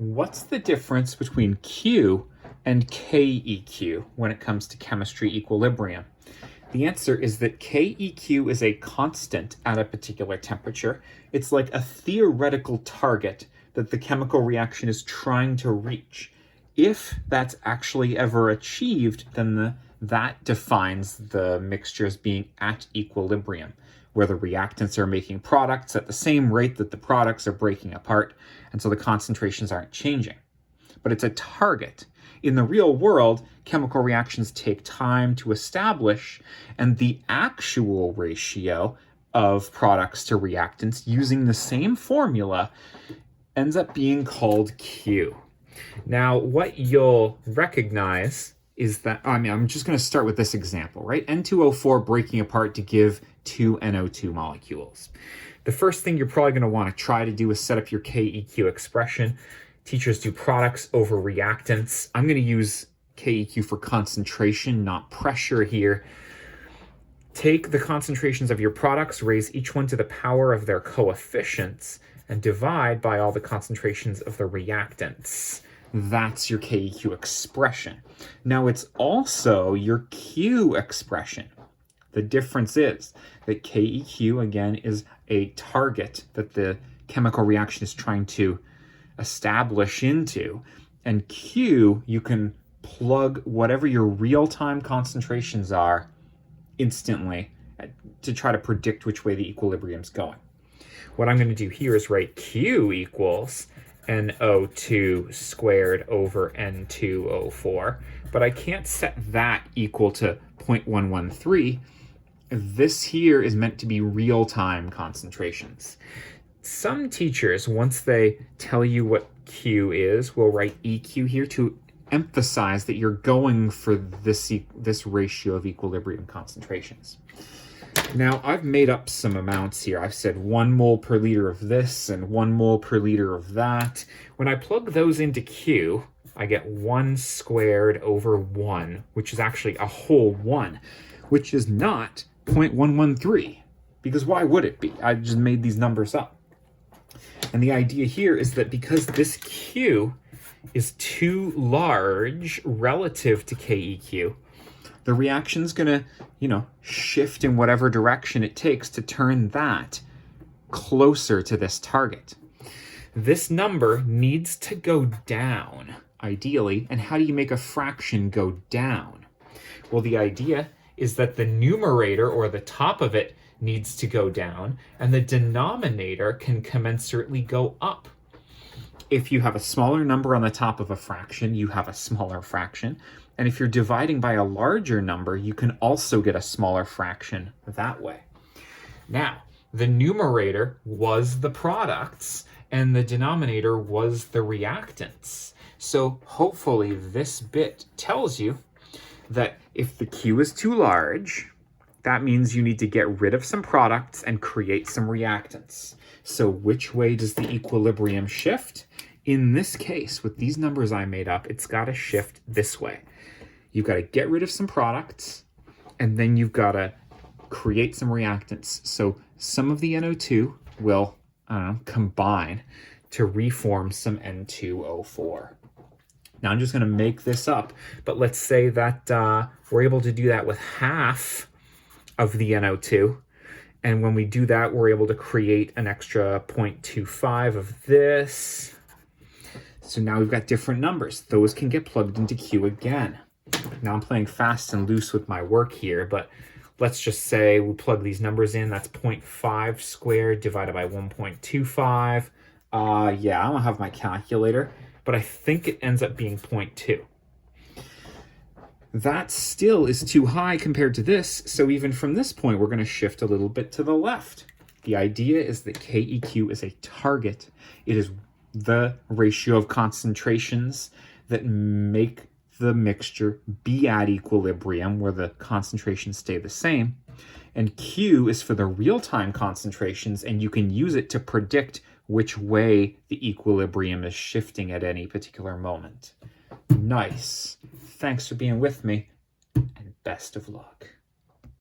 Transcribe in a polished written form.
What's the difference between Q and KEQ when it comes to chemistry equilibrium? The answer is that KEQ is a constant at a particular temperature. It's like a theoretical target that the chemical reaction is trying to reach. If that's actually ever achieved, then that defines the mixture as being at equilibrium, where the reactants are making products at the same rate that the products are breaking apart, and so the concentrations aren't changing. But it's a target. In the real world, chemical reactions take time to establish, and the actual ratio of products to reactants using the same formula ends up being called Q. Now, what you'll recognize is that, I'm just going to start with this example, right? N2O4 breaking apart to give two NO2 molecules. The first thing you're probably going to want to try to do is set up your KEQ expression. Teachers do products over reactants. I'm going to use KEQ for concentration, not pressure here. Take the concentrations of your products, raise each one to the power of their coefficients, and divide by all the concentrations of the reactants. That's your KEQ expression. Now it's also your Q expression. The difference is that KEQ, again, is a target that the chemical reaction is trying to establish into, and Q, you can plug whatever your real-time concentrations are instantly to try to predict which way the equilibrium's going. What I'm going to do here is write Q equals NO2 squared over N2O4, but I can't set that equal to 0.113. This here is meant to be real-time concentrations. Some teachers, once they tell you what Q is, will write EQ here to emphasize that you're going for this ratio of equilibrium concentrations. Now, I've made up some amounts here. I've said 1 mole per liter of this and 1 mole per liter of that. When I plug those into Q, I get 1 squared over 1, which is actually a whole 1, which is not 0.113, because why would it be? I just made these numbers up. And the idea here is that because this Q is too large relative to KEQ, the reaction's gonna, shift in whatever direction it takes to turn that closer to this target. This number needs to go down, ideally. And how do you make a fraction go down? Well, the idea is that the numerator, or the top of it, needs to go down, and the denominator can commensurately go up. If you have a smaller number on the top of a fraction, you have a smaller fraction. And if you're dividing by a larger number, you can also get a smaller fraction that way. Now, the numerator was the products, and the denominator was the reactants. So hopefully this bit tells you that if the Q is too large, that means you need to get rid of some products and create some reactants. So which way does the equilibrium shift? In this case, with these numbers I made up, it's got to shift this way. You've got to get rid of some products, and then you've got to create some reactants. So some of the NO2 will, combine to reform some N2O4. Now I'm just going to make this up, but let's say that we're able to do that with half of the NO2. And when we do that, we're able to create an extra 0.25 of this. So now we've got different numbers. Those can get plugged into Q again. Now I'm playing fast and loose with my work here, but let's just say we plug these numbers in. That's 0.5 squared divided by 1.25. Yeah, I don't have my calculator, but I think it ends up being 0.2. That still is too high compared to this, so even from this point, we're going to shift a little bit to the left. The idea is that KEQ is a target. It is the ratio of concentrations that make the mixture be at equilibrium, where the concentrations stay the same. And Q is for the real-time concentrations, and you can use it to predict which way the equilibrium is shifting at any particular moment. Nice. Thanks for being with me, and best of luck.